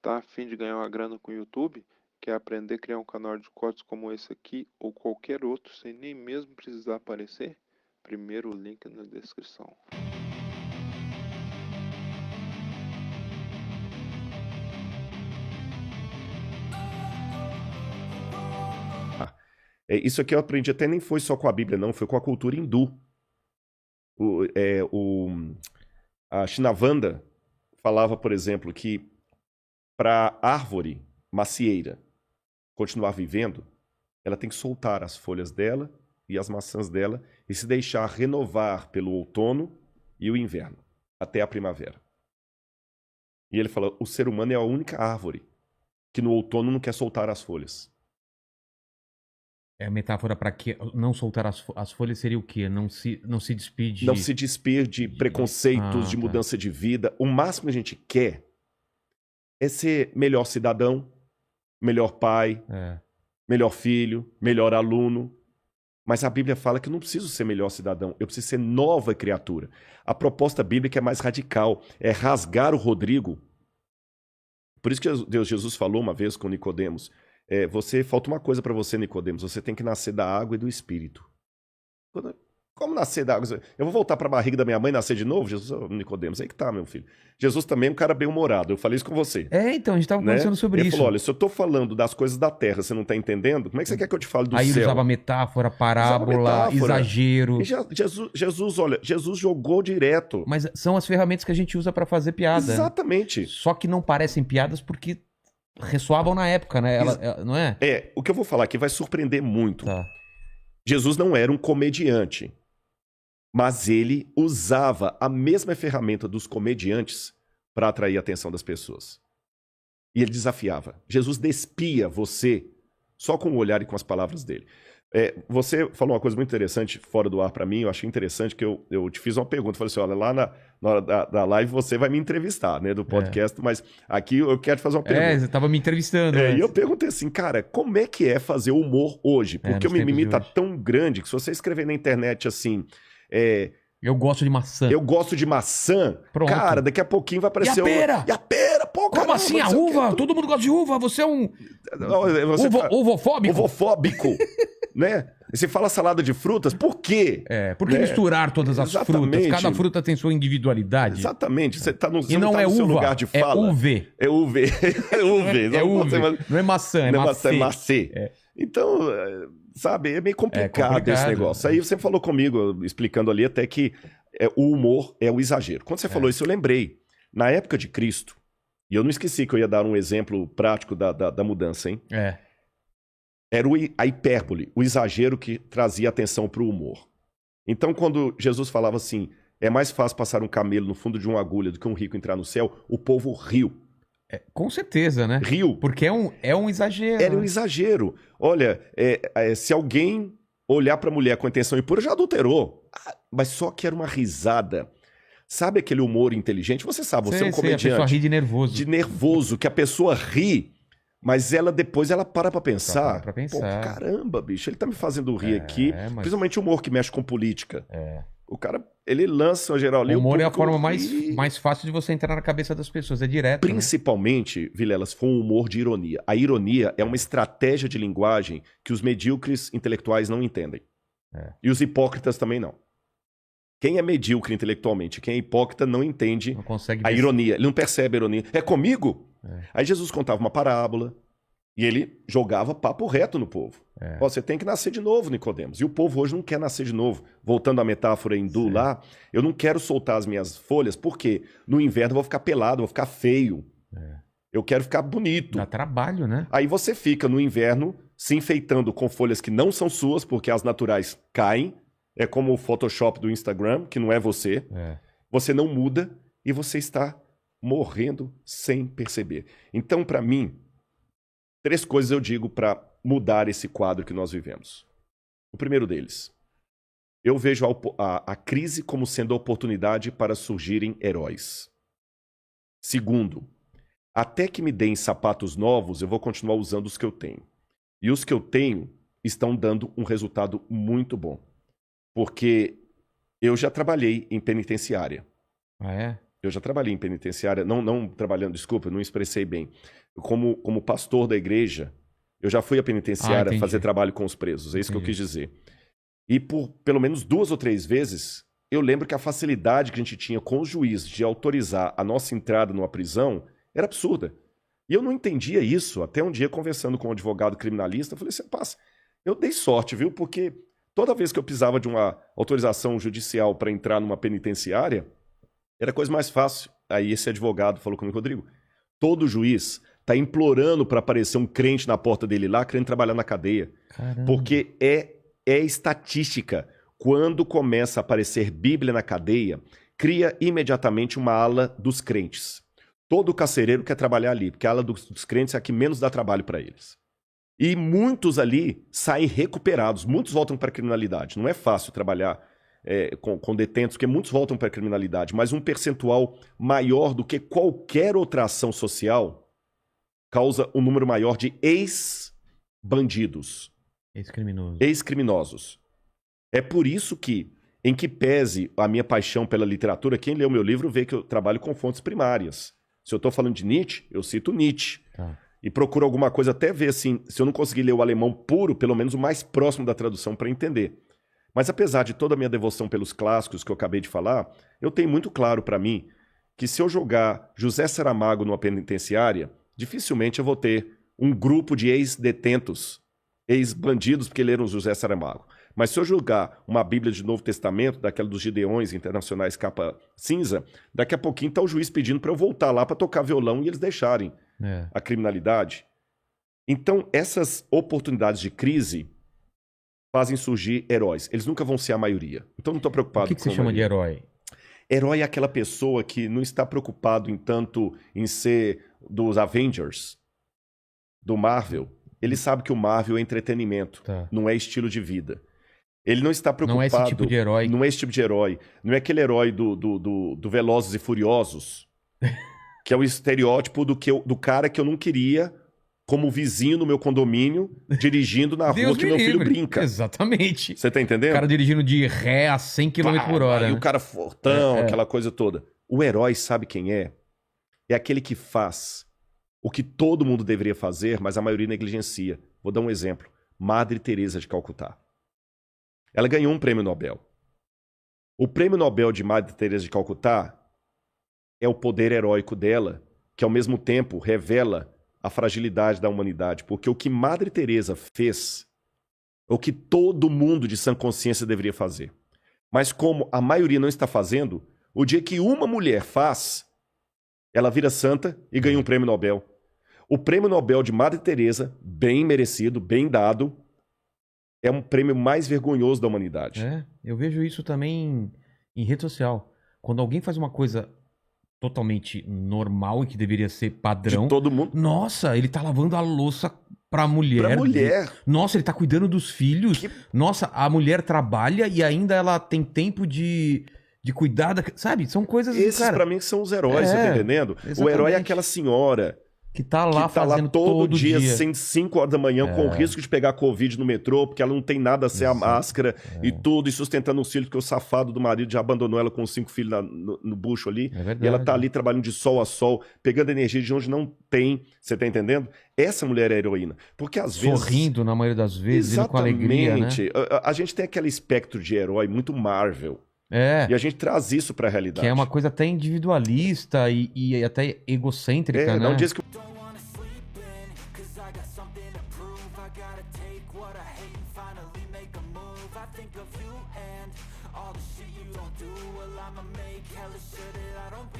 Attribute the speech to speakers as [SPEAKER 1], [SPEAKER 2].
[SPEAKER 1] tá a fim de ganhar uma grana com o YouTube, quer aprender a criar um canal de cortes como esse aqui ou qualquer outro sem nem mesmo precisar aparecer? Primeiro link na descrição.
[SPEAKER 2] Isso aqui eu aprendi até nem foi só com a Bíblia, não, foi com a cultura hindu. A Shinavanda falava, por exemplo, que para a árvore macieira continuar vivendo, ela tem que soltar as folhas dela e as maçãs dela e se deixar renovar pelo outono e o inverno, até a primavera. E ele fala, o ser humano é a única árvore que no outono não quer soltar as folhas.
[SPEAKER 3] É a metáfora para que não soltar as folhas seria o quê? Não se despir de...
[SPEAKER 2] Não se despir de preconceitos, de mudança de vida. O máximo que a gente quer é ser melhor cidadão, melhor pai, melhor filho, melhor aluno. Mas a Bíblia fala que eu não preciso ser melhor cidadão, eu preciso ser nova criatura. A proposta bíblica é mais radical, é rasgar o Rodrigo. Por isso que Jesus falou uma vez com Nicodemos, falta uma coisa para você, Nicodemos, você tem que nascer da água e do Espírito. Como nascer da água? Eu vou voltar para a barriga da minha mãe e nascer de novo? Jesus, Nicodemos, aí que tá, meu filho. Jesus também é um cara bem-humorado, eu falei isso com você.
[SPEAKER 3] Então, a gente estava conversando sobre
[SPEAKER 2] Ele
[SPEAKER 3] isso.
[SPEAKER 2] falou, olha, se eu tô falando das coisas da terra, você não tá entendendo, como é que você quer que eu te fale do céu?
[SPEAKER 3] Aí ele usava metáfora, parábola, exagero.
[SPEAKER 2] E Jesus jogou direto.
[SPEAKER 3] Mas são as ferramentas que a gente usa para fazer piada.
[SPEAKER 2] Exatamente.
[SPEAKER 3] Né? Só que não parecem piadas porque ressoavam na época, né? Não é?
[SPEAKER 2] O que eu vou falar aqui vai surpreender muito.
[SPEAKER 3] Tá.
[SPEAKER 2] Jesus não era um comediante, mas ele usava a mesma ferramenta dos comediantes para atrair a atenção das pessoas. E ele desafiava. Jesus despia você só com o olhar e com as palavras dele. Você falou uma coisa muito interessante fora do ar para mim, eu achei interessante que eu te fiz uma pergunta, falei assim, olha, lá na hora da live você vai me entrevistar, né, do podcast, mas aqui eu quero te fazer uma pergunta.
[SPEAKER 3] Você tava me entrevistando.
[SPEAKER 2] E eu perguntei assim, cara, como é que é fazer humor hoje? Porque o mimimi tá tão grande que se você escrever na internet assim...
[SPEAKER 3] eu gosto de maçã.
[SPEAKER 2] Eu gosto de maçã.
[SPEAKER 3] Pronto.
[SPEAKER 2] Cara, daqui a pouquinho vai aparecer...
[SPEAKER 3] E a pera?
[SPEAKER 2] E a pera? Pô,
[SPEAKER 3] como caramba, assim a uva? Todo mundo gosta de uva. Você é um... Uvofóbico?
[SPEAKER 2] Uvofóbico. Né? Você fala salada de frutas, por quê?
[SPEAKER 3] Por que misturar todas as frutas? Cada fruta tem sua individualidade.
[SPEAKER 2] Exatamente. Você tá no,
[SPEAKER 3] e não é uva,
[SPEAKER 2] lugar de fala.
[SPEAKER 3] é UV.
[SPEAKER 2] É UV. É UV.
[SPEAKER 3] Não é maçã, é macê.
[SPEAKER 2] É macê. Então, sabe, é meio complicado esse negócio. Aí você falou comigo, explicando ali até que o humor é o exagero. Quando você falou isso, eu lembrei. Na época de Cristo, e eu não esqueci que eu ia dar um exemplo prático da mudança, hein? Era a hipérbole, o exagero que trazia atenção para o humor. Então, quando Jesus falava assim, é mais fácil passar um camelo no fundo de uma agulha do que um rico entrar no céu, o povo riu.
[SPEAKER 3] Com certeza, né?
[SPEAKER 2] Riu.
[SPEAKER 3] Porque é um exagero.
[SPEAKER 2] Era um exagero. Olha, se alguém olhar para a mulher com intenção impura, já adulterou. Mas só que era uma risada. Sabe aquele humor inteligente? Você sabe, você é um comediante.
[SPEAKER 3] A pessoa ri de nervoso.
[SPEAKER 2] De nervoso, que a pessoa ri... Mas depois ela para pra pensar. Pô, caramba, bicho, ele tá me fazendo rir aqui. Principalmente humor que mexe com política. O cara, ele lança uma geral ali.
[SPEAKER 3] O humor é a forma mais fácil de você entrar na cabeça das pessoas, é direto.
[SPEAKER 2] Principalmente, Vilela, se for um humor de ironia. A ironia é uma estratégia de linguagem que os medíocres intelectuais não entendem. E os hipócritas também não. Quem é medíocre intelectualmente, quem é hipócrita não entende a ironia. Ele não percebe a ironia. É comigo? Aí Jesus contava uma parábola e ele jogava papo reto no povo. Você tem que nascer de novo, Nicodemos. E o povo hoje não quer nascer de novo. Voltando à metáfora hindu lá, eu não quero soltar as minhas folhas porque no inverno eu vou ficar pelado, vou ficar feio. Eu quero ficar bonito.
[SPEAKER 3] Dá trabalho, né?
[SPEAKER 2] Aí você fica no inverno se enfeitando com folhas que não são suas, porque as naturais caem. É como o Photoshop do Instagram, que não é você. Você não muda e você está morrendo sem perceber. Então, para mim, 3 coisas eu digo para mudar esse quadro que nós vivemos. O primeiro deles, eu vejo a crise como sendo a oportunidade para surgirem heróis. Segundo, até que me deem sapatos novos, eu vou continuar usando os que eu tenho. E os que eu tenho estão dando um resultado muito bom. Porque eu já trabalhei em penitenciária.
[SPEAKER 3] Ah, é?
[SPEAKER 2] Eu já trabalhei em penitenciária, não trabalhando, desculpa, não expressei bem. Como pastor da igreja, eu já fui à penitenciária fazer trabalho com os presos, é isso que eu quis dizer. E por pelo menos 2 ou 3 vezes, eu lembro que a facilidade que a gente tinha com os juízes de autorizar a nossa entrada numa prisão era absurda. E eu não entendia isso, até um dia conversando com um advogado criminalista, eu falei assim, passa, eu dei sorte, viu? Porque toda vez que eu precisava de uma autorização judicial para entrar numa penitenciária, era coisa mais fácil. Aí esse advogado falou comigo, Rodrigo, todo juiz está implorando para aparecer um crente na porta dele lá, querendo trabalhar na cadeia.
[SPEAKER 3] Caramba.
[SPEAKER 2] Porque é estatística. Quando começa a aparecer Bíblia na cadeia, cria imediatamente uma ala dos crentes. Todo carcereiro quer trabalhar ali, porque a ala dos crentes é a que menos dá trabalho para eles. E muitos ali saem recuperados, muitos voltam para a criminalidade. Não é fácil trabalhar com detentos, porque muitos voltam para a criminalidade, mas um percentual maior do que qualquer outra ação social causa um número maior de ex-bandidos. Ex-criminosos. É por isso que, em que pese a minha paixão pela literatura, quem leu meu livro vê que eu trabalho com fontes primárias. Se eu estou falando de Nietzsche, eu cito Nietzsche.
[SPEAKER 3] Tá.
[SPEAKER 2] E procuro alguma coisa, até ver assim, se eu não conseguir ler o alemão puro, pelo menos o mais próximo da tradução para entender. Mas apesar de toda a minha devoção pelos clássicos que eu acabei de falar, eu tenho muito claro para mim que se eu jogar José Saramago numa penitenciária, dificilmente eu vou ter um grupo de ex-detentos, ex-bandidos, porque leram José Saramago. Mas se eu jogar uma Bíblia de Novo Testamento, daquela dos Gideões Internacionais capa cinza, daqui a pouquinho está o juiz pedindo para eu voltar lá para tocar violão e eles deixarem a criminalidade. Então, essas oportunidades de crise fazem surgir heróis. Eles nunca vão ser a maioria. Então, não estou preocupado com
[SPEAKER 3] o que você chama de herói?
[SPEAKER 2] Herói é aquela pessoa que não está preocupado em ser dos Avengers, do Marvel. Ele sabe que o Marvel é entretenimento, não é estilo de vida. Ele não está preocupado...
[SPEAKER 3] Não é esse tipo de herói.
[SPEAKER 2] Não é esse tipo de herói. Não é aquele herói do Velozes e Furiosos, que é o estereótipo do cara que eu não queria como vizinho no meu condomínio, dirigindo na rua que meu filho brinca.
[SPEAKER 3] Exatamente.
[SPEAKER 2] Você tá entendendo?
[SPEAKER 3] O cara dirigindo de ré a 100 km por hora.
[SPEAKER 2] E o cara fortão, aquela coisa toda. O herói sabe quem é? É aquele que faz o que todo mundo deveria fazer, mas a maioria negligencia. Vou dar um exemplo. Madre Teresa de Calcutá. Ela ganhou um prêmio Nobel. O prêmio Nobel de Madre Teresa de Calcutá é o poder heróico dela, que ao mesmo tempo revela a fragilidade da humanidade. Porque o que Madre Teresa fez é o que todo mundo de sã consciência deveria fazer. Mas como a maioria não está fazendo, o dia que uma mulher faz, ela vira santa e ganha um prêmio Nobel. O prêmio Nobel de Madre Teresa, bem merecido, bem dado, é um prêmio mais vergonhoso da humanidade.
[SPEAKER 3] Eu vejo isso também em rede social. Quando alguém faz uma coisa totalmente normal e que deveria ser padrão...
[SPEAKER 2] De todo mundo.
[SPEAKER 3] Nossa, ele tá lavando a louça pra mulher.
[SPEAKER 2] Pra mulher.
[SPEAKER 3] Nossa, ele tá cuidando dos filhos. Nossa, a mulher trabalha e ainda ela tem tempo de cuidar da... Sabe? São coisas...
[SPEAKER 2] Esses, cara, pra mim, são os heróis, você tá entendendo?
[SPEAKER 3] Exatamente.
[SPEAKER 2] O herói é aquela senhora...
[SPEAKER 3] Que tá lá fazendo
[SPEAKER 2] todo dia, 5 horas da manhã, com o risco de pegar Covid no metrô, porque ela não tem nada a ser a máscara e tudo, e sustentando os filhos, porque o safado do marido já abandonou ela com os 5 filhos no bucho ali. E ela tá ali trabalhando de sol a sol, pegando energia de onde não tem. Você tá entendendo? Essa mulher é a heroína. Porque às vezes...
[SPEAKER 3] Sorrindo, na maioria das vezes, indo com alegria, né?
[SPEAKER 2] A gente tem aquele espectro de herói muito Marvel. E a gente traz isso pra realidade.
[SPEAKER 3] Que é uma coisa até individualista e até egocêntrica, né?
[SPEAKER 2] Não diz que